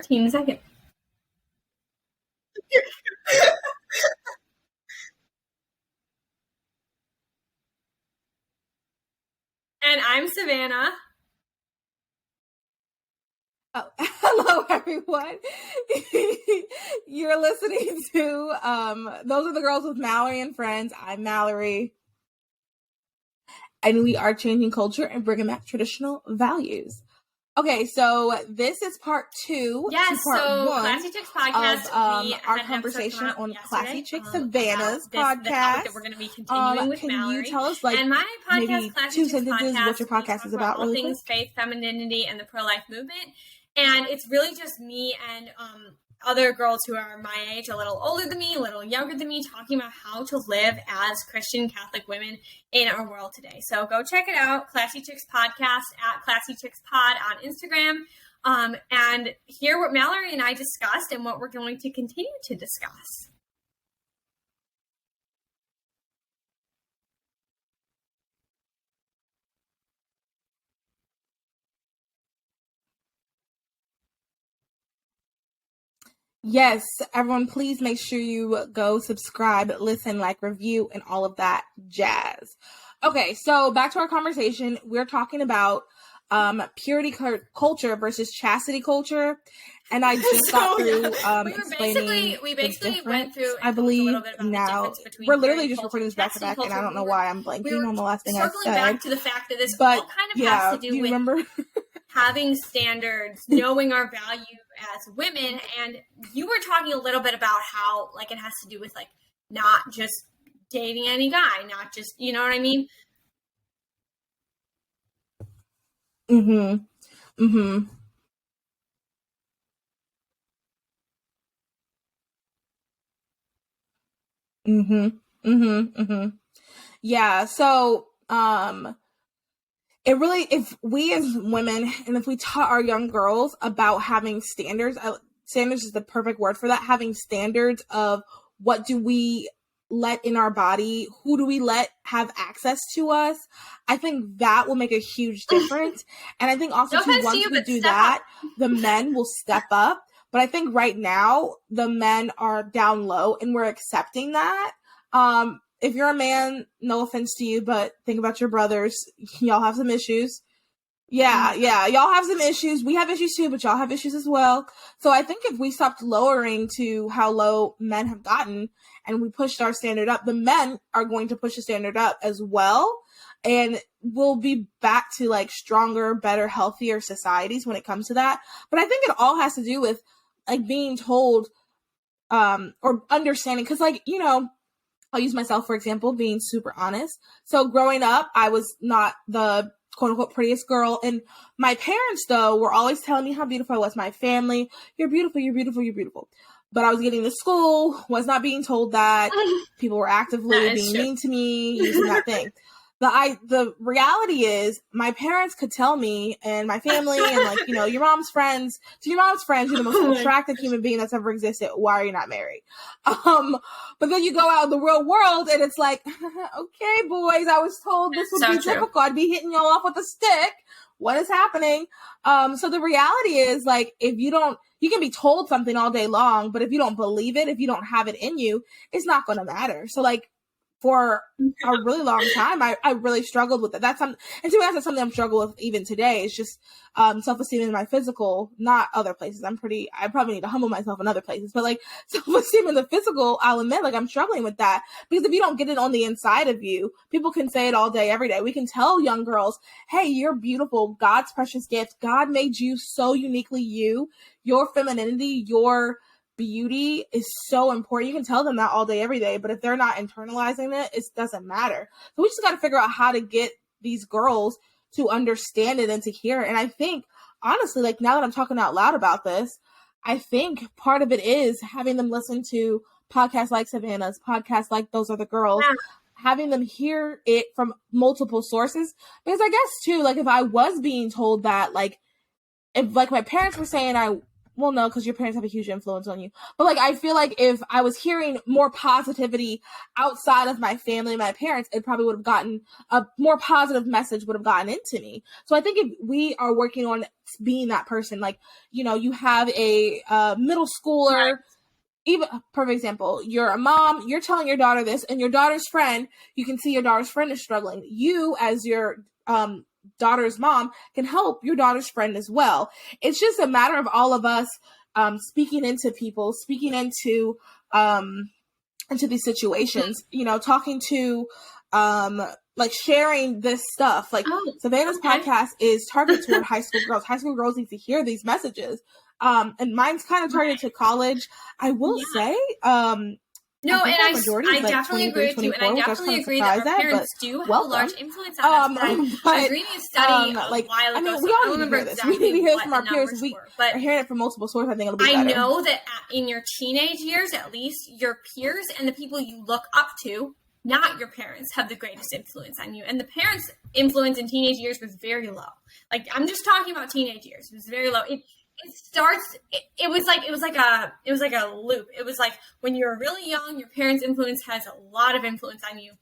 15 seconds. And I'm Savannah. Oh, hello, everyone. You're listening to Those Are the Girls with Mallory and Friends. I'm Mallory. And we are changing culture and bringing back traditional values. Okay, so this is part 2. Yes, part so 1 Classy Chicks podcast. Of our conversation on Classy Chicks Savannah's podcast. The topic that we're going to be continuing with can Mallory. You tell us, like, and my podcast, maybe Classy 2 sentences, podcast, what your podcast is about? All really things quick? Faith, femininity, and the pro-life movement. And it's really just me and other girls who are my age, a little older than me, a little younger than me, talking about how to live as Christian Catholic women in our world today. So go check it out, Classy Chicks Podcast at Classy Chicks Pod on Instagram, and hear what Mallory and I discussed and what we're going to continue to discuss. Yes, everyone, please make sure you go subscribe, listen, like, review, and all of that jazz. Okay, so back to our conversation. We're talking about purity culture versus chastity culture, and I just got through explaining we basically went through, I believe, a little bit about now the we're literally just recording this back to back, and I don't know why I'm blanking on the last thing I said. Circling back to the fact that this all kind of has to do with remember? having standards, knowing our value as women, and you were talking a little bit about how, like, it has to do with, like, not just dating any guy, not just, you know what I mean? Mm-hmm. Mm-hmm. Mm-hmm. Mm-hmm. Mm-hmm. Yeah, so it really, if we as women, and if we taught our young girls about having standards, standards is the perfect word for that, having standards of what do we let in our body, who do we let have access to us, I think that will make a huge difference. And I think also once we do that, the men will step up. But I think right now, the men are down low, and we're accepting that. If you're a man, no offense to you, but think about your brothers. Y'all have some issues. Yeah. Y'all have some issues. We have issues too, but y'all have issues as well. So I think if we stopped lowering to how low men have gotten and we pushed our standard up, the men are going to push the standard up as well. And we'll be back to, like, stronger, better, healthier societies when it comes to that. But I think it all has to do with, like, being told or understanding. Because, like, you know, I'll use myself, for example, being super honest. So growing up, I was not the quote unquote prettiest girl. And my parents, though, were always telling me how beautiful I was. My family, you're beautiful, you're beautiful, you're beautiful. But I was getting to school, was not being told that. People were actively being mean to me, using that thing. The reality is my parents could tell me, and my family, and, like, you know, your mom's friends, you're the most attractive human being that's ever existed. Why are you not married? But then you go out in the real world and it's like, okay, boys, I was told this would be difficult. I'd be hitting y'all off with a stick. What is happening? So the reality is, like, if you can be told something all day long, but if you don't believe it, if you don't have it in you, it's not going to matter. So, like, for a really long time, I really struggled with it. That's something, and to me, that's something I'm struggling with even today. It's just self-esteem in my physical, not other places. I probably need to humble myself in other places, but, like, self-esteem in the physical, I'll admit, like, I'm struggling with that, because if you don't get it on the inside of you, people can say it all day, every day. We can tell young girls, hey, you're beautiful, God's precious gift. God made you so uniquely you. Your femininity, your beauty is so important. You can tell them that all day, every day, but if they're not internalizing it, it doesn't matter. So we just got to figure out how to get these girls to understand it and to hear it. And I think, honestly, like, now that I'm talking out loud about this, I think part of it is having them listen to podcasts like Savannah's, podcasts like Those Are the Girls, having them hear it from multiple sources. Because I guess, too, like, if I was being told that, like, if, like, my parents were saying I well, no, because your parents have a huge influence on you. But like, I feel like if I was hearing more positivity outside of my family and my parents, it probably would have gotten a more positive message would have gotten into me. So I think if we are working on being that person, like, you know, you have a middle schooler, even perfect example, you're a mom, you're telling your daughter this, and your daughter's friend, you can see your daughter's friend is struggling. You, as your daughter's mom, can help your daughter's friend as well. It's just a matter of all of us speaking into people, speaking into these situations, you know, talking to like sharing this stuff. Like Savannah's podcast is targeted toward high school girls. High school girls need to hear these messages. And mine's kind of targeted to college. I will say, no, I and I definitely agree with you, and I definitely agree that our parents do have a large influence on us. But I was reading a study a while ago. I mean, we all need to hear this. We need to hear this from our peers. We are hearing it from multiple sources. I think it'll be better. I know that in your teenage years, at least, your peers and the people you look up to, not your parents, have the greatest influence on you. And the parents' influence in teenage years was very low. Like, I'm just talking about teenage years. It was very low. It starts. It was like a loop. It was like when you're really young, your parents' influence has a lot of influence on you,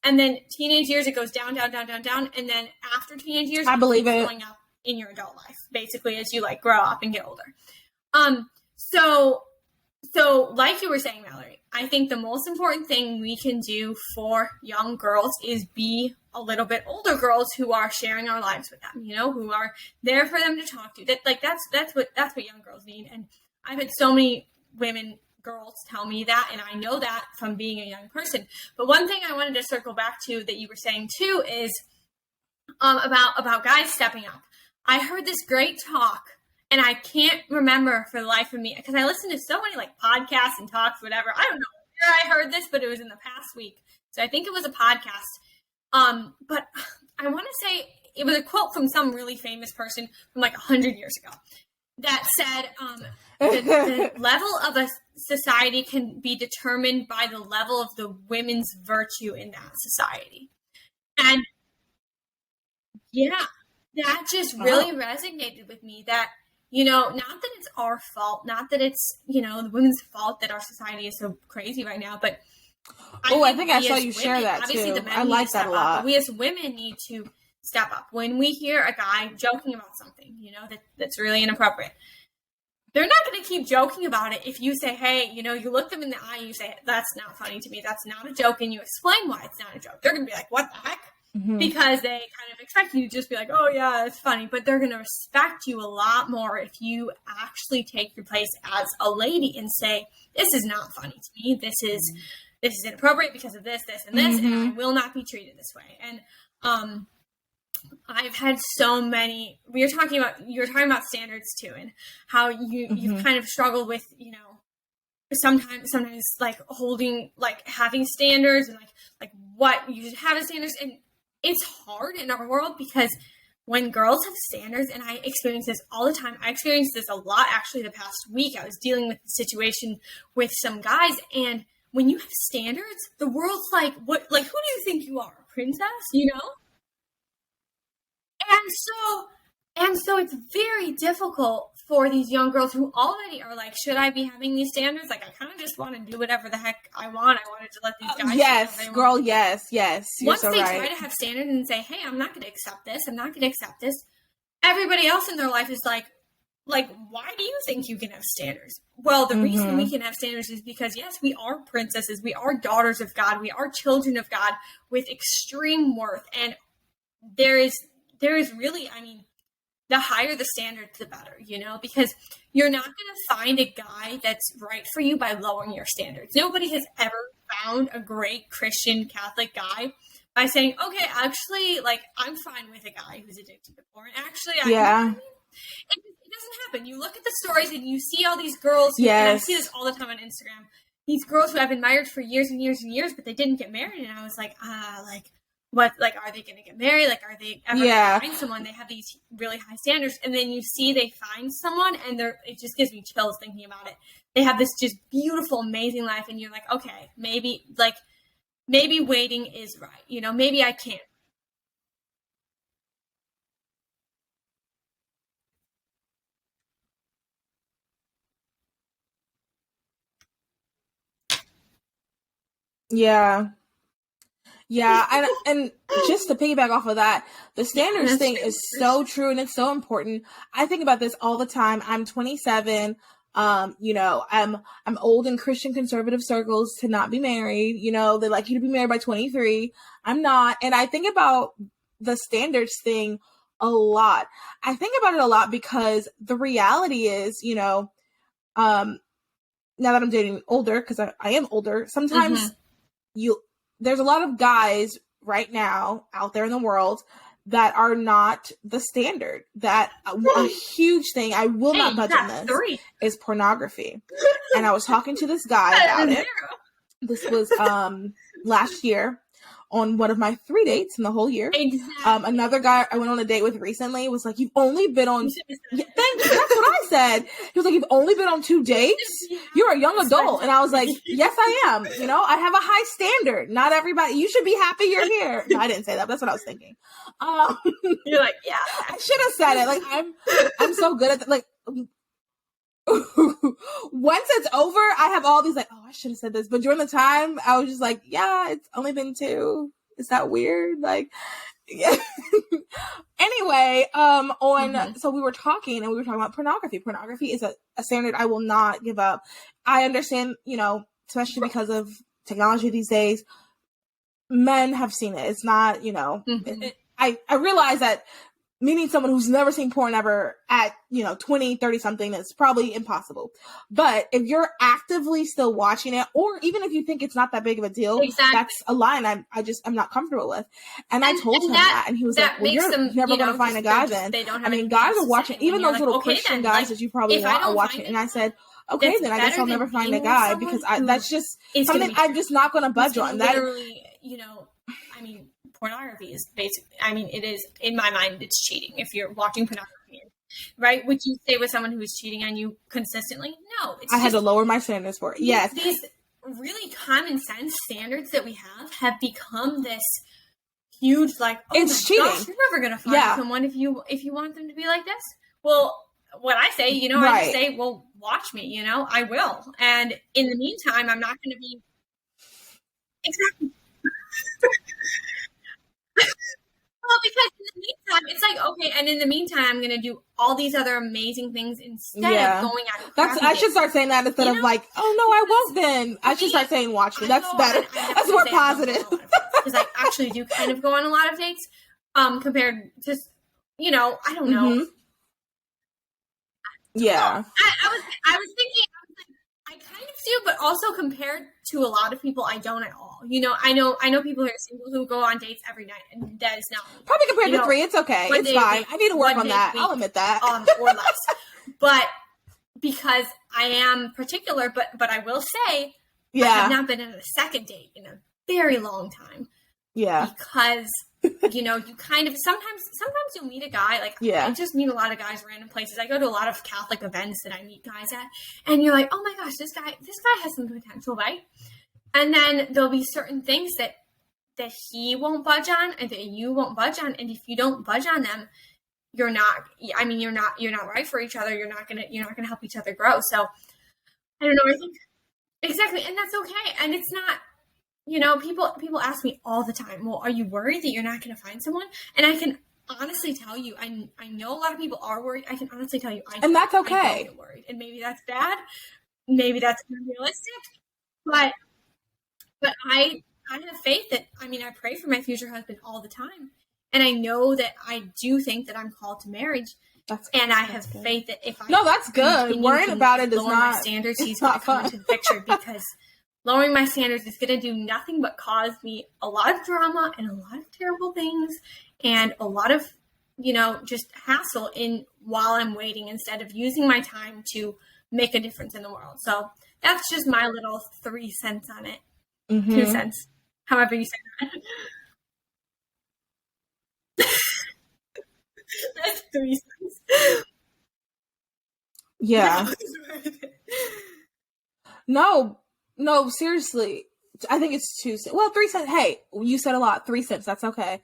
and then teenage years it goes down, down, down, down, down, and then after teenage years, I believe it going up in your adult life, basically as you like grow up and get older. So like you were saying, Mallory, I think the most important thing we can do for young girls is be a little bit older girls who are sharing our lives with them, you know, who are there for them to talk to. That's what young girls need. And I've had so many girls tell me that, and I know that from being a young person. But one thing I wanted to circle back to that you were saying too is about guys stepping up. I heard this great talk, and I can't remember for the life of me, because I listen to so many like podcasts and talks, whatever. I don't know where I heard this, but it was in the past week. So I think it was a podcast. But I want to say it was a quote from some really famous person from like 100 years ago that said, the level of a society can be determined by the level of the women's virtue in that society. And yeah, that just really resonated with me, that, you know, not that it's our fault, not that it's, you know, the women's fault that our society is so crazy right now, but I think I saw you share that too. I like that a lot. But we as women need to step up. When we hear a guy joking about something, you know, that's really inappropriate, they're not going to keep joking about it if you say, hey, you know, you look them in the eye and you say, that's not funny to me, that's not a joke, and you explain why it's not a joke. They're going to be like, what the heck? Mm-hmm. Because they kind of expect you to just be like, oh yeah, it's funny. But they're going to respect you a lot more if you actually take your place as a lady and say, this is not funny to me. This is inappropriate because of this, and this, and I will not be treated this way. And I've had so many. You were talking about standards too, and how you've kind of struggled with, you know, sometimes like holding, like having standards, and like what you should have as standards. And it's hard in our world because when girls have standards, and I experience this all the time. I experienced this a lot actually the past week. I was dealing with the situation with some guys, and when you have standards, the world's like, what? Like, who do you think you are, a princess? You know? And so it's very difficult for these young girls who already are like, should I be having these standards? Like, I kind of just want to do whatever the heck I want. I wanted to let these guys. Yes, girl. Yes. Once they try to have standards and say, hey, I'm not going to accept this. I'm not going to accept this. Everybody else in their life is like, why do you think you can have standards? Well, the reason we can have standards is because, yes, we are princesses. We are daughters of God. We are children of God with extreme worth. And there is really, I mean, the higher the standards, the better, you know, because you're not going to find a guy that's right for you by lowering your standards. Nobody has ever found a great Christian Catholic guy by saying, okay, actually, like, I'm fine with a guy who's addicted to porn. Actually, you know what I mean? It doesn't happen. You look at the stories and you see all these girls, and I see this all the time on Instagram, these girls who I've admired for years and years and years, but they didn't get married. And I was like, what, like, are they going to get married? Like, are they ever going to find someone? They have these really high standards. And then you see they find someone, and it just gives me chills thinking about it. They have this just beautiful, amazing life. And you're like, okay, maybe waiting is right. You know, maybe I can't. Yeah. Yeah, and just to piggyback off of that, the standards thing is so true and it's so important. I think about this all the time. I'm 27. I'm old in Christian conservative circles to not be married. They like you to be married by 23. I'm not, and I think about the standards thing a lot. I think about it a lot because the reality is, now that I'm dating older, because I am older, sometimes there's a lot of guys right now out there in the world that are not the standard. That a huge thing, I will not budge on this, is pornography. And I was talking to this guy about it. This was last year on one of my 3 dates in the whole year. Exactly. Another guy I went on a date with recently was like, you've only been on... Thank you. That's what I said. He was like, you've only been on 2 dates? You're a young adult. And I was like, yes, I am. I have a high standard. Not everybody... You should be happy you're here. No, I didn't say that. But that's what I was thinking. You're like, yeah. I should have said it. Like, I'm so good at that. Like... Once it's over, I have all these like, oh, I should have said this. But during the time, I was just like, yeah, it's only been 2. Is that weird? Like, yeah. Anyway, so we were talking about pornography. Pornography is a standard I will not give up. I understand, especially because of technology these days, men have seen it. It's not, I realize that meeting someone who's never seen porn ever at, 20, 30 something, is probably impossible. But if you're actively still watching it, or even if you think it's not that big of a deal, that's a line I'm not comfortable with. And I told him that, and he was like, well, you're never going to find a guy then. Guys are watching, even those little Christian guys that you probably want are watching. And I said, okay, then I guess I'll never find a guy, because that's just something I'm just not going to budge on. That, pornography is basically, it is, in my mind, it's cheating. If you're watching pornography, right? Would you stay with someone who is cheating on you consistently? No. I had to lower my standards for it. Yes. These really common sense standards that we have become this huge, like, oh it's my cheating. gosh, you're never going to find someone if you want them to be like this. Well, what I say, I just say, well, watch me, I will. And in the meantime, I'm not going to be exactly. Well, because in the meantime, it's like, okay, and in the meantime, I'm going to do all these other amazing things instead of going out. I should start saying that instead of like, oh no, I won't then. I should start saying watch me. That's better. That's more positive. Because I actually do kind of go on a lot of dates, compared to, I don't know. Yeah. I was thinking, I kind of do, but also compared to a lot of people, I don't at all. I know people who are single who go on dates every night, and that is not probably compared to 3. It's okay. It's fine. I need to work on that. I'll admit that. Or less. But because I am particular, but I will say, I have not been on a second date in a very long time. Yeah. Because you kind of sometimes you'll meet a guy, like I just meet a lot of guys random places. I go to a lot of Catholic events that I meet guys at, and you're like, oh my gosh, this guy has some potential, right? And then there'll be certain things that he won't budge on and that you won't budge on, and if you don't budge on them, you're not right for each other. You're not gonna help each other grow. So I don't know. I think exactly, and that's okay. And it's not. People ask me all the time, well, are you worried that you're not going to find someone? And I can honestly tell you, I know a lot of people are worried. I can honestly tell you, and that's okay. I don't get worried. And maybe that's bad. Maybe that's unrealistic. But I have faith that, I pray for my future husband all the time. And I know that I do think that I'm called to marriage. And I have faith that if I... No, that's good. Worrying about it is not... my standards, he's going to come into the picture, because... lowering my standards is going to do nothing but cause me a lot of drama and a lot of terrible things and a lot of, just hassle while I'm waiting, instead of using my time to make a difference in the world. So that's just my little 3 cents on it. 2 cents. However you say that. That's 3 cents. Yeah. No, seriously. I think it's 2 cents. Well, 3 cents. Hey, you said a lot. 3 cents. That's okay.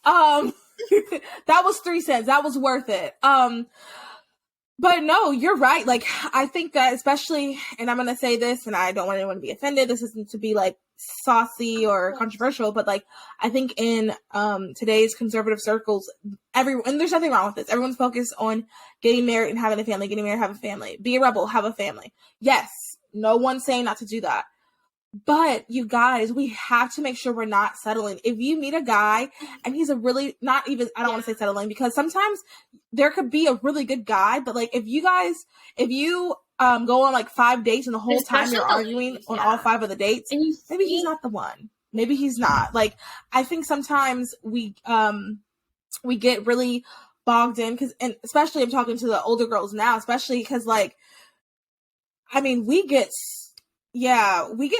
That was 3 cents. That was worth it. But no, you're right. Like, I think that especially, and I'm going to say this, and I don't want anyone to be offended. This isn't to be like saucy or controversial, but like I think in today's conservative circles, and there's nothing wrong with this. Everyone's focused on getting married and having a family, getting married, have a family, be a rebel, have a family. Yes, no one's saying not to do that. But you guys, we have to make sure we're not settling. If you meet a guy and he's a really, not even, I don't want to say settling, because sometimes there could be a really good guy, but like if you go on like 5 dates and the whole time you're arguing on all 5 of the dates, maybe he's not the one. Maybe he's not. Like, I think sometimes we get really bogged in, and especially I'm talking to the older girls now, especially because like, I mean, we get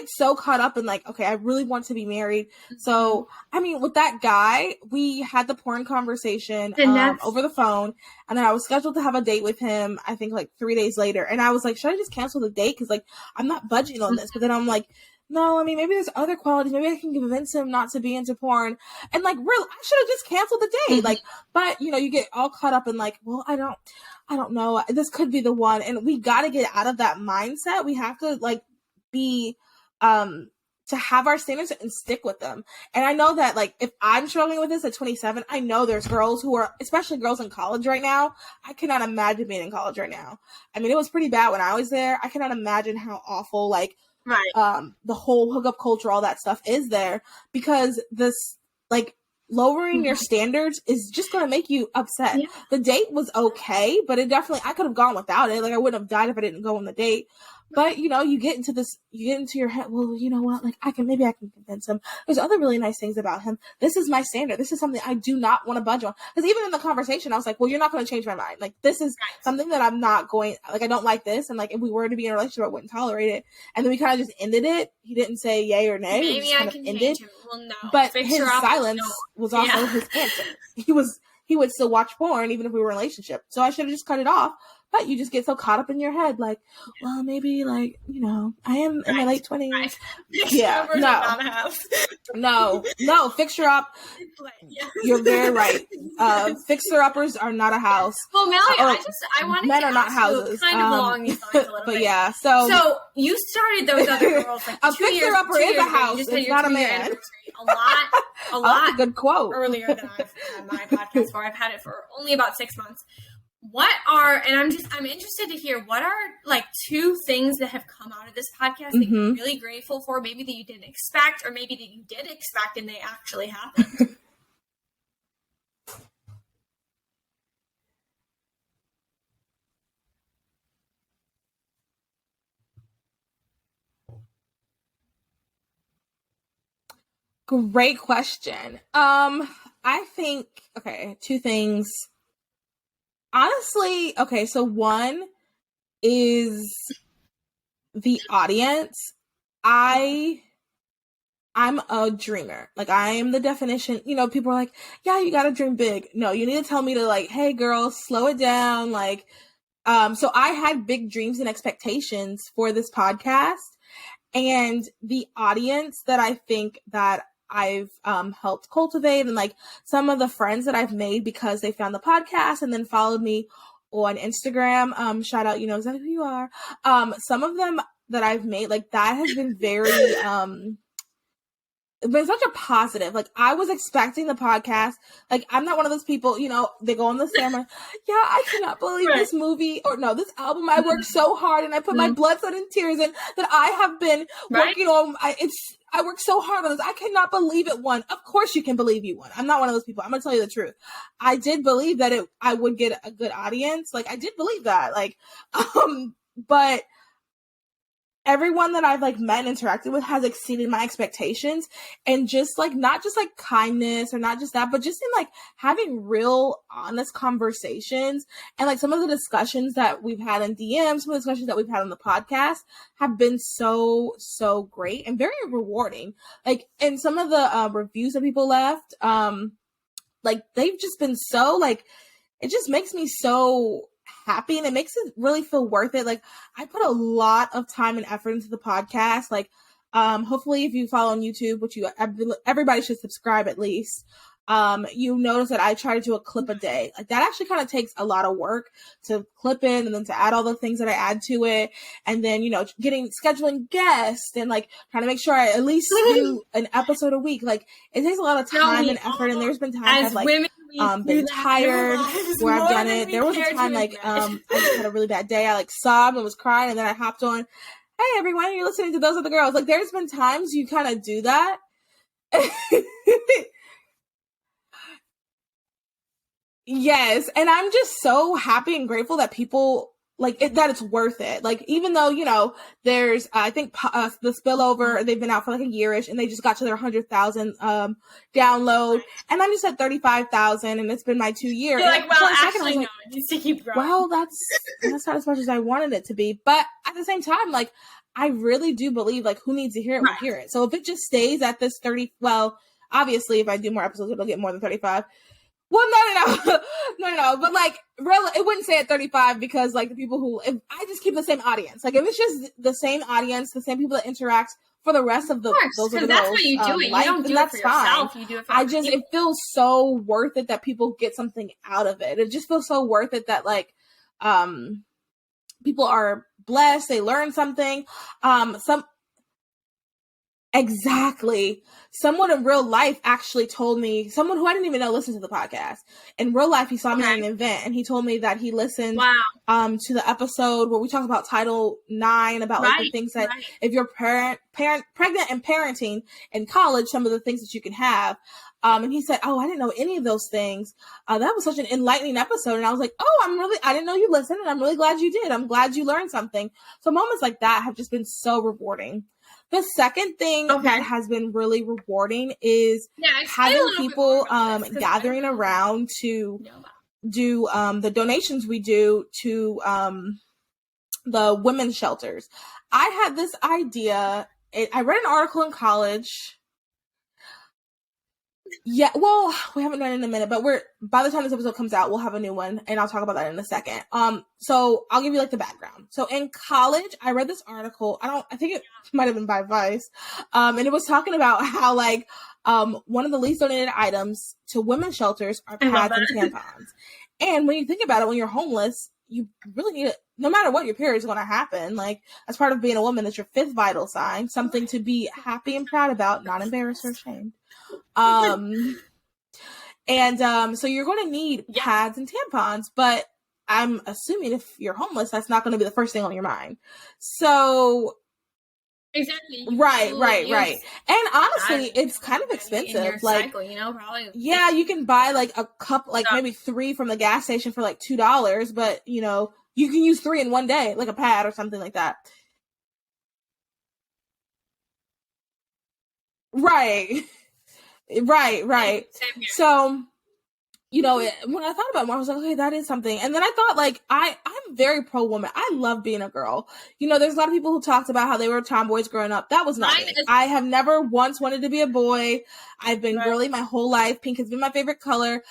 so caught up in like, okay, I really want to be married. So, I mean, with that guy, we had the porn conversation over the phone, and then I was scheduled to have a date with him, I think like 3 days later. And I was like, should I just cancel the date? Because like, I'm not budging on this. But then I'm like, no, I mean, maybe there's other qualities. Maybe I can convince him not to be into porn. And like, really, I should have just canceled the date. Like, but you know, you get all caught up in like, well, I don't know. This could be the one. And we got to get out of that mindset. We have to like, be to have our standards and stick with them. And I know that like if I'm struggling with this at 27, I know there's girls who are, especially girls in college right now. I cannot imagine being in college right now. I mean, it was pretty bad when I was there. I cannot imagine how awful like the whole hookup culture, all that stuff is there, because this like lowering your standards is just going to make you upset. The date was okay, but it definitely, I could have gone without it. Like I wouldn't have died if I didn't go on the date. But, you know, you get into your head, well, you know what, like, maybe I can convince him. There's other really nice things about him. This is my standard. This is something I do not want to budge on. Because even in the conversation, I was like, well, you're not going to change my mind. Like, this is something that I'm not going, like, I don't like this. And, like, if we were to be in a relationship, I wouldn't tolerate it. And then we kind of just ended it. He didn't say yay or nay. Maybe I can change him. Well, no. But his silence was also his answer. He would still watch porn even if we were in a relationship. So I should have just cut it off. But you just get so caught up in your head, like, well, maybe, like, you know, I am in my late 20s. Yeah, no, fixer-up. You're very right. Fixer-uppers are not a house. Well, Melanie, I wanted men to are not houses. Kind of along these lines a little but bit. Yeah, so you started those other girls like a fixer-upper is a house. It's not a man. A lot. That's a good quote. Earlier than I've had my podcast for. I've had it for only about 6 months. I'm interested to hear, what are like 2 things that have come out of this podcast that you're really grateful for, maybe that you didn't expect, or maybe that you did expect and they actually happened? Great question. I think, 2 things. Honestly, so one is the audience. I'm a dreamer. Like, I am the definition. You know, people are like, yeah, you gotta dream big. No, you need to tell me to like, hey girl, slow it down. Like, so I had big dreams and expectations for this podcast, and the audience that I think that I've helped cultivate, and like some of the friends that I've made because they found the podcast and then followed me on Instagram. Shout out, you know exactly who you are. Some of them that I've made, like, that has been very been such a positive. Like, I was expecting the podcast. Like, I'm not one of those people, you know, they go on the camera, yeah, I cannot believe this movie, or no, this album, I worked so hard and I put my blood, sweat, and tears in that I have been working on. I worked so hard on this. I cannot believe it won. Of course you can believe you won. I'm not one of those people. I'm going to tell you the truth. I did believe that I would get a good audience. Like, I did believe that. Like, but everyone that I've like met and interacted with has exceeded my expectations, and just like, not just like kindness or not just that, but just in like having real honest conversations, and like some of the discussions that we've had in DMs, some of the discussions that we've had on the podcast have been so great and very rewarding. Like, and some of the reviews that people left, like, they've just been so, like, it just makes me so happy, and it makes it really feel worth it. Like, I put a lot of time and effort into the podcast. Like, hopefully if you follow on YouTube, which everybody should subscribe at least. you notice that I try to do a clip a day. Like that actually kind of takes a lot of work to clip in and then to add all the things that I add to it. And then, scheduling guests and like trying to make sure I at least do an episode a week. Like it takes a lot of time and effort. And there's been times I've like been tired where I've done it. There was a time like I just had a really bad day. I like sobbed and was crying and then I hopped on, hey everyone, you're listening to Those Are the Girls. Like there's been times you kind of do that. Yes, and I'm just so happy and grateful that people like it, that it's worth it. Like even though there's I think the spillover, they've been out for like a yearish and they just got to their 100,000 download, and I'm just at 35,000, and it's been my 2 years. You're like, well, actually, no, it needs to keep growing. Well, that's not as much as I wanted it to be, but at the same time, like I really do believe like who needs to hear it will hear it. So if it just stays at this 30, well, obviously if I do more episodes, it'll get more than 35. Well, no. But like, really, it wouldn't say at 35 because like the people who, if I just keep the same audience. Like if it's just the same audience, the same people that interact for the rest of the, those are the that's girls, what you do it. You don't do it for yourself. You do it for it feels so worth it that people get something out of it. It just feels so worth it that like, people are blessed. They learn something. Exactly. Someone in real life actually told me, someone who I didn't even know listened to the podcast. In real life, he saw me at an event and he told me that he listened to the episode where we talked about Title IX, about like the things that if you're pregnant and parenting in college, some of the things that you can have. And he said, oh, I didn't know any of those things. That was such an enlightening episode. And I was like, oh, I didn't know you listened, and I'm really glad you did. I'm glad you learned something. So moments like that have just been so rewarding. The second thing that has been really rewarding is having people gathering around to do the donations we do to the women's shelters. I had this idea. I read an article in college. Yeah, well, we haven't done it in a minute, but by the time this episode comes out, we'll have a new one, and I'll talk about that in a second. So I'll give you like the background. So in college, I read this article. I think it might have been by Vice, and it was talking about how like one of the least donated items to women's shelters are pads and tampons. And when you think about it, when you're homeless, you really need it. No matter what, your period is going to happen. Like as part of being a woman, that's your fifth vital sign, something to be happy and proud about, not embarrassed or ashamed. So you're going to need pads and tampons, but I'm assuming if you're homeless, that's not going to be the first thing on your mind. So exactly. Right. And honestly, it's kind of expensive. Like, cycle, probably. Yeah, you can buy like a cup, like maybe 3 from the gas station for like $2, but you can use 3 in one day, like a pad or something like that. Right. So, when I thought about it, I was like, okay, that is something. And then I thought, like, I'm very pro-woman. I love being a girl. There's a lot of people who talked about how they were tomboys growing up. That was not me. I have never once wanted to be a boy. I've been girly my whole life. Pink has been my favorite color.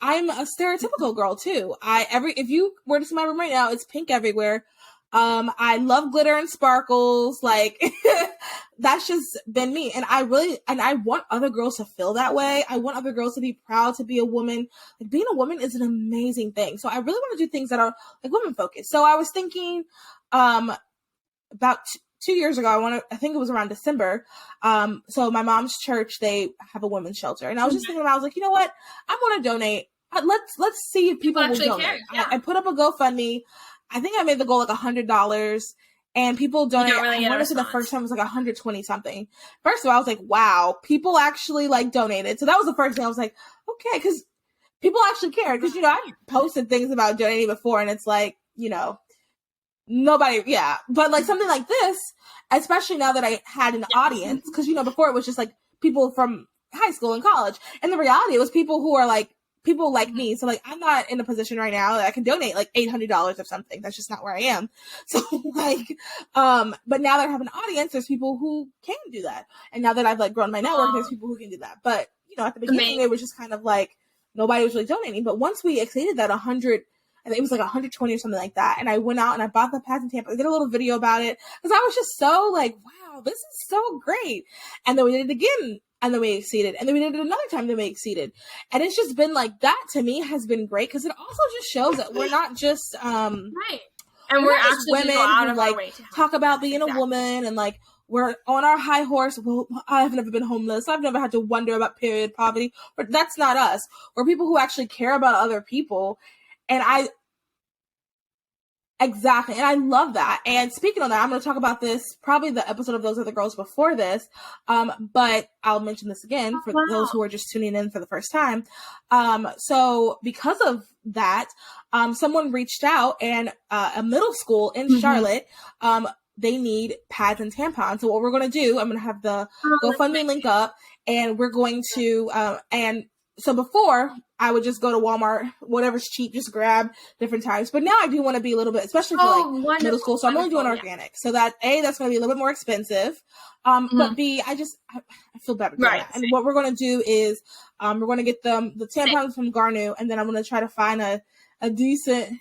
I'm a stereotypical girl, too. If you were to see my room right now, it's pink everywhere. I love glitter and sparkles. Like that's just been me. And I want other girls to feel that way. I want other girls to be proud to be a woman. Like being a woman is an amazing thing. So I really want to do things that are like women focused. So I was thinking, about 2 years ago, I think it was around December. So my mom's church, they have a women's shelter. And I was just thinking, I was like, you know what? I want to donate. Let's see if people will donate. I put up a GoFundMe. I think I made the goal like $100, and people donated. I want to say the first time was like 120 something. First of all, I was like, wow, people actually like donated. So that was the first thing I was like, okay, because people actually care. Because I posted things about donating before, and it's like, nobody, but like something like this, especially now that I had an audience, because before it was just like people from high school and college, and the reality it was people who are like people like me. So like, I'm not in a position right now that I can donate like $800 or something. That's just not where I am. So like, but now that I have an audience, there's people who can do that. And now that I've like grown my network, there's people who can do that. But at the beginning, it was just kind of like, nobody was really donating. But once we exceeded that 100, I think it was like 120 or something like that. And I went out and I bought the pads and tampons. I did a little video about it because I was just so like, wow, this is so great. And then we did it again and then we exceeded. And then we did it another time, then we exceeded. And it's just been like, that to me has been great because it also just shows that we're not just, right. And we're actually women out who of like our way to talk about being a woman and like we're on our high horse. Well, I've never been homeless. I've never had to wonder about period poverty. But that's not us. We're people who actually care about other people. And exactly. And I love that. And speaking of that, I'm going to talk about this, probably the episode of Those Other Girls before this. But I'll mention this again for those who are just tuning in for the first time. So because of that, someone reached out and a middle school in Charlotte, they need pads and tampons. So what we're going to do, I'm going to have the GoFundMe link up, and we're going to, and so before I would just go to Walmart, whatever's cheap, just grab different types. But now I do want to be a little bit, especially for like middle school. So I'm only doing organic. So that A, that's going to be a little bit more expensive. But B, I feel better doing that. And what we're going to do is, we're going to get the tampons from Garnu, and then I'm going to try to find a decent,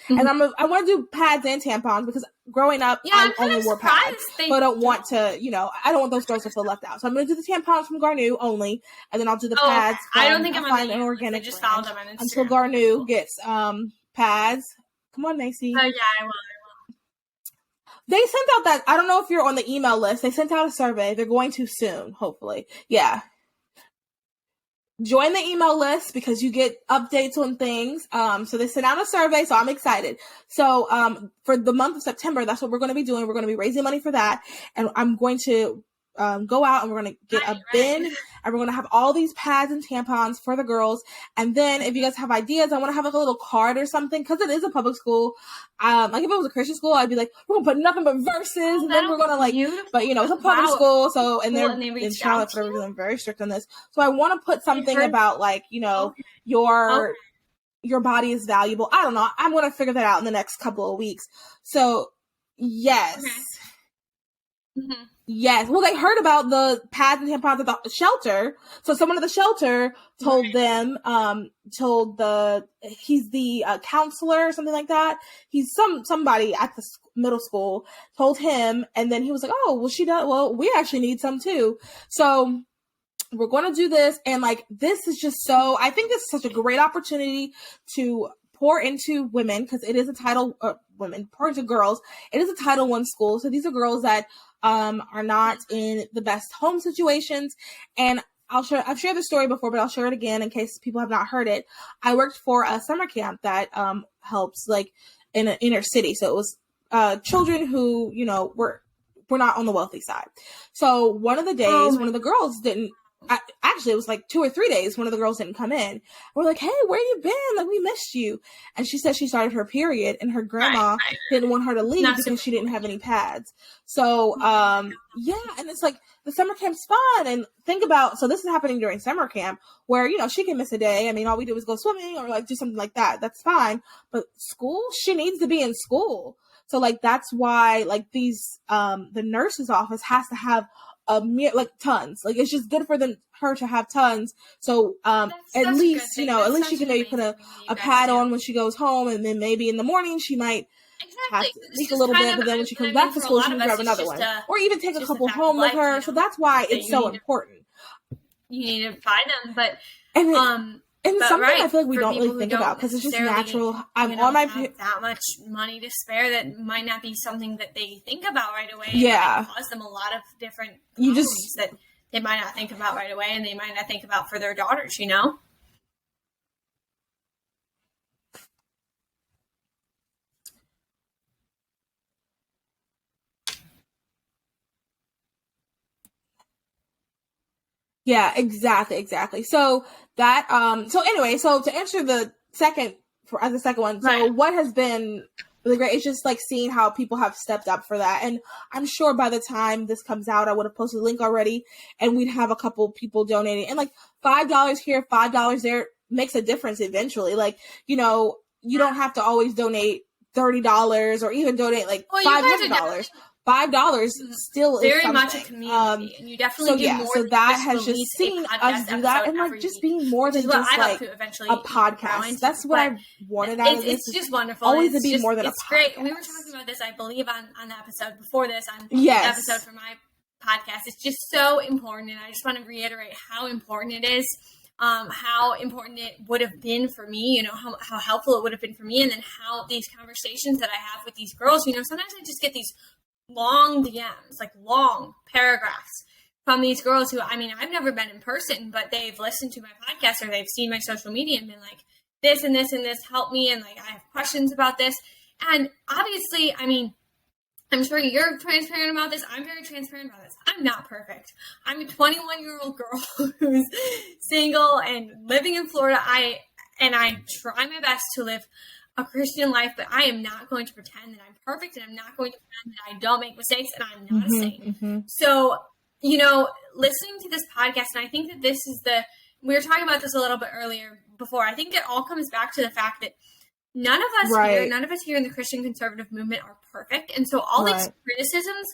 And I want to do pads and tampons because growing up, I only wore pads. So I don't want to, I don't want those girls to feel left out. So I'm going to do the tampons from Garnu only, and then I'll do the pads. I don't think I'm find an organic. I just followed them on Instagram. Until Garnu gets pads. Come on, Macy. Oh yeah, I will. They sent out that, I don't know if you're on the email list. They sent out a survey. They're going to soon, hopefully. Yeah. Join the email list because you get updates on things. So they sent out a survey, so I'm excited. So for the month of September, that's what we're going to be doing. We're going to be raising money for that. And I'm going to go out and we're going to get a bin, and we're going to have all these pads and tampons for the girls. And then if you guys have ideas, I want to have like a little card or something, because it is a public school. Like if it was a Christian school, I'd be like, we're going to put nothing but verses, and then we're going to like, but it's a public school. So, and they're in Charlotte, for whatever reason, very strict on this. So I want to put something about like, your body is valuable. I don't know. I'm going to figure that out in the next couple of weeks. So yes. Okay. Yes. Well, they heard about the pads and tampons at the shelter. So someone at the shelter told them, he's the counselor or something like that. He's somebody at the middle school told him. And then he was like, oh, well, she does. Well, we actually need some too. So we're going to do this. And like, this is just I think this is such a great opportunity to pour into women, because it is a Title, women, pour into girls. It is a Title I school. So these are girls that are not in the best home situations. And I've shared the story before, but I'll share it again in case people have not heard it. I worked for a summer camp that helps like in an inner city. So it was children who, were not on the wealthy side. So one of the days, one of the girls didn't, actually it was like 2 or 3 days, one of the girls didn't come in. We're like, hey, where you been? Like, we missed you. And she said she started her period, and her grandma didn't want her to leave because she didn't have any pads. So, and it's like, the summer camp's fun. And think about, so this is happening during summer camp where, she can miss a day. I mean, all we do is go swimming or like do something like that. That's fine. But school, she needs to be in school. So like, that's why like these, the nurse's office has to have tons. Like, it's just good for her to have tons. So at least at least she can maybe put a pad on when she goes home, and then maybe in the morning she might have to leak a little bit, but then when she comes back to school she can grab another one, or even take a couple home with her. So that's why it's so important. You need to find them, but and something I feel like we don't really think about, because it's just natural. I'm on my have that much money to spare, that might not be something that they think about right away. Yeah, and it cause them a lot of different problems that they might not think about right away, and they might not think about for their daughters. Yeah, exactly. So that, so to answer the second one, so what has been really great is just like seeing how people have stepped up for that. And I'm sure by the time this comes out, I would have posted a link already, and we'd have a couple people donating, and like $5 here, $5 there makes a difference eventually. Like, you don't have to always donate $30 or even donate like $500. $5 still is very something. Much a community, and you definitely do more. So that has just seen us do that, and like just being more than just like a podcast. That's what I wanted out of this. It's just wonderful. Always to be more than a podcast. It's great. We were talking about this, I believe, on the episode before this, on the episode for my podcast. It's just so important. And I just want to reiterate how important it is, how important it would have been for me, you know, how helpful it would have been for me. And then how these conversations that I have with these girls, you know, sometimes I just get these long DMs, like long paragraphs from these girls who, I mean, I've never been in person, but they've listened to my podcast or they've seen my social media and been like, this and this and this helped me. And like, I have questions about this. And obviously, I mean, I'm sure you're transparent about this. I'm very transparent about this. I'm not perfect. I'm a 21-year-old girl who's single and living in Florida. I try my best to live a Christian life, but I am not going to pretend that I'm perfect, and I'm not going to pretend that I don't make mistakes, and I'm not a saint. So, you know, listening to this podcast, and I think that this is we were talking about this a little bit earlier before. I think it all comes back to the fact that none of us here in the Christian conservative movement are perfect. And so all these criticisms,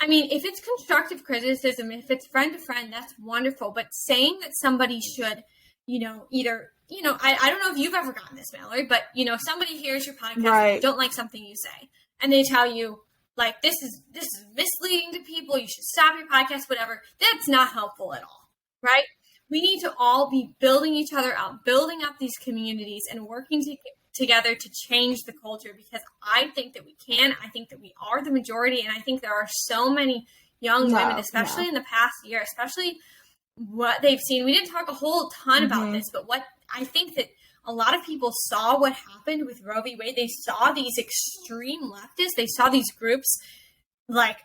I mean, if it's constructive criticism, if it's friend to friend, that's wonderful. But saying that somebody should, you know, either, you know, I don't know if you've ever gotten this, Mallory, but, you know, somebody hears your podcast and they don't like something you say, and they tell you, like, this is misleading to people, you should stop your podcast, whatever. That's not helpful at all, right? We need to all be building each other up, building up these communities and working together to change the culture, because I think that we can. I think that we are the majority, and I think there are so many young women, especially in the past year, especially what they've seen. We didn't talk a whole ton about this, but what I think that a lot of people saw what happened with Roe v. Wade. They saw these extreme leftists. They saw these groups like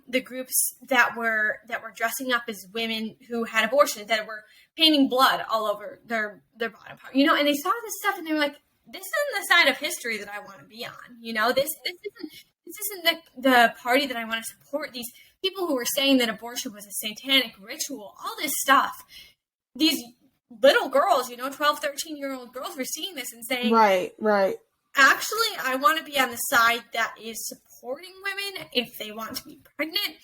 the groups that were dressing up as women who had abortions, that were painting blood all over their bottom part, you know, and they saw this stuff and they were like, this isn't the side of history that I want to be on. You know, this isn't the party that I want to support. These people who were saying that abortion was a satanic ritual, all this stuff. These little girls, you know, 12, 13-year-old girls were seeing this and saying, right. Actually, I want to be on the side that is supporting women if they want to be pregnant.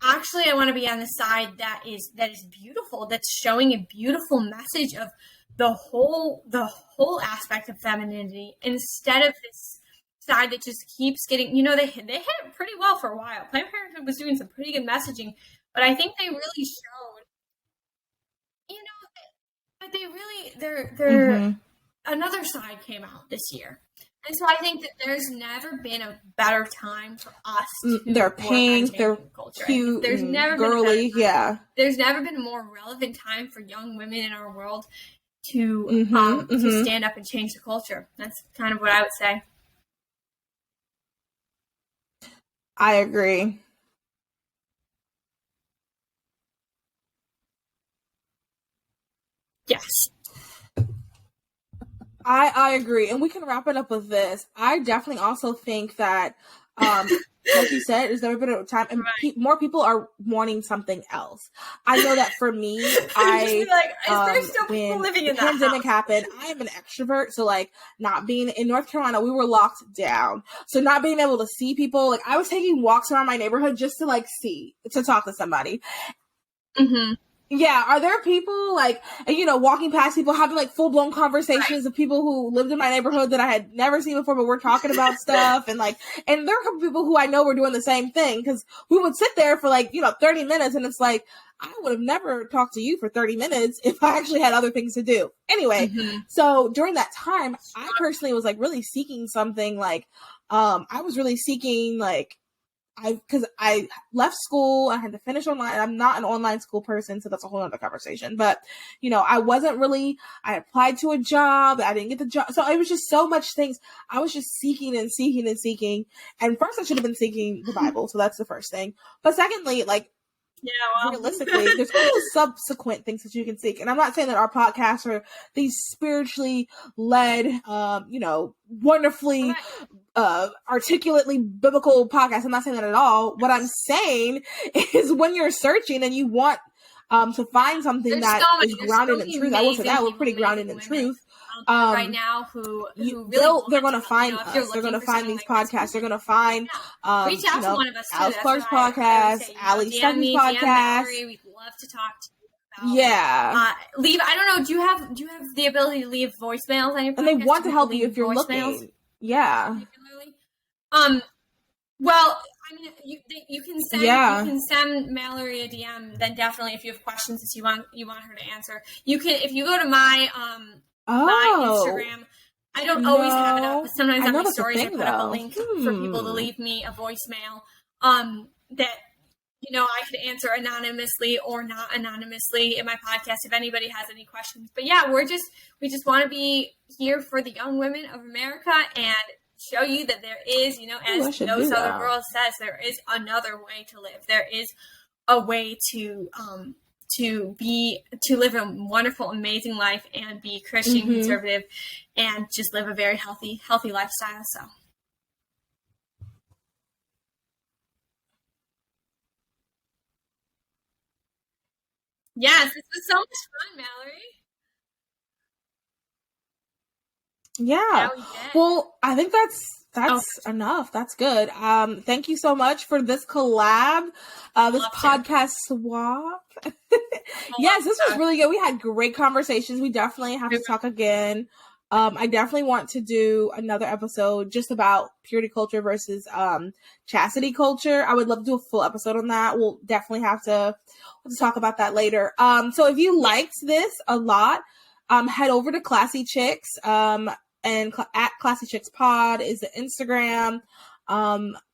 Actually, I want to be on the side that is beautiful, that's showing a beautiful message of the whole aspect of femininity, instead of this side that just keeps getting, you know, they hit it pretty well for a while. Planned Parenthood was doing some pretty good messaging, but I think they really showed, you know, but they really, their another side came out this year. And so I think that there's never been a better time for us to they're pink, they're culture. Cute, there's never girly, There's never been a more relevant time for young women in our world to stand up and change the culture. That's kind of what I would say. I agree. Yes. I agree. And we can wrap it up with this. I definitely also think that, like you said, there's never been a time, and more people are wanting something else. I know that for me, when the pandemic happened, I am an extrovert. So like not being in North Carolina, we were locked down. So not being able to see people, like I was taking walks around my neighborhood just to talk to somebody. Yeah, are there people like, you know, walking past people having like full blown conversations of people who lived in my neighborhood that I had never seen before, but we're talking about stuff, and there are a couple people who I know were doing the same thing, because we would sit there for 30 minutes, and it's like, I would have never talked to you for 30 minutes if I actually had other things to do. Anyway, so during that time, I personally was really seeking something I was really seeking because I left school, I had to finish online. I'm not an online school person, so that's a whole other conversation. But, you know, I applied to a job, I didn't get the job. So it was just so much things. I was just seeking and seeking and seeking. And first I should have been seeking the Bible. So that's the first thing. But secondly, realistically, there's also subsequent things that you can seek. And I'm not saying that our podcasts are these spiritually led, wonderfully articulately biblical podcasts. I'm not saying that at all. What I'm saying is when you're searching and you want to find something is grounded in truth. I will say that we're pretty grounded in truth. Right now who they're going to find us. They're going to find these podcasts. They're going to find reach out to one of us too. Alex Clark's podcast, Ali Stuckey's podcast. We'd love to talk to you about leave. I don't know, do you have the ability to leave voicemails on your podcast? And they want to help you if you're looking. Yeah. Well, I mean, you can send Yeah. you can send Mallory a DM. Then definitely, if you have questions that you want her to answer, you can. If you go to my my Instagram, I don't always have it up, but sometimes on my stories I put up a link for people to leave me a voicemail. That I could answer anonymously or not anonymously in my podcast if anybody has any questions. But yeah, we just want to be here for the young women of America and show you that there is, as No Southern Girl says, there is another way to live. There is a way to live a wonderful, amazing life and be Christian, conservative, and just live a very healthy lifestyle. So. Yes, this was so much fun, Mallory. Yeah. Well, I think that's enough. That's good. Thank you so much for this collab, this podcast swap. Yes, this was really good. We had great conversations. We definitely have to talk again. I definitely want to do another episode just about purity culture versus chastity culture. I would love to do a full episode on that. We'll definitely have to talk about that later. So if you liked this a lot, head over to Classy Chicks. And at Classy Chicks Pod is the Instagram.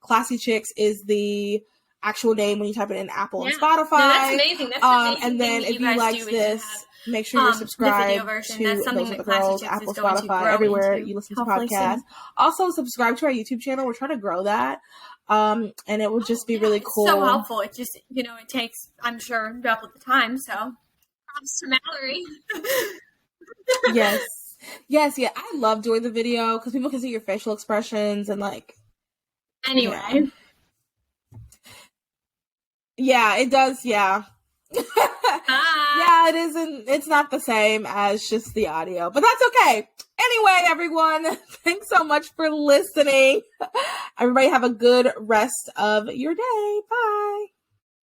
Classy Chicks is the actual name when you type it in Apple and Spotify. No, that's amazing. That's amazing. And then if you liked this, make sure you're subscribed to Those Are the Girls, Apple, Spotify, everywhere you listen to podcasts. Also, subscribe to our YouTube channel. We're trying to grow that. And it will just be really cool. It's so helpful. It just, it takes, I'm sure, double the time. So, props to Mallory. Yes, yeah. I love doing the video because people can see your facial expressions and Anyway. Yeah, it does, yeah. Yeah, it isn't, it's not the same as just the audio, but that's okay. Anyway, everyone, thanks so much for listening. Everybody have a good rest of your day. Bye.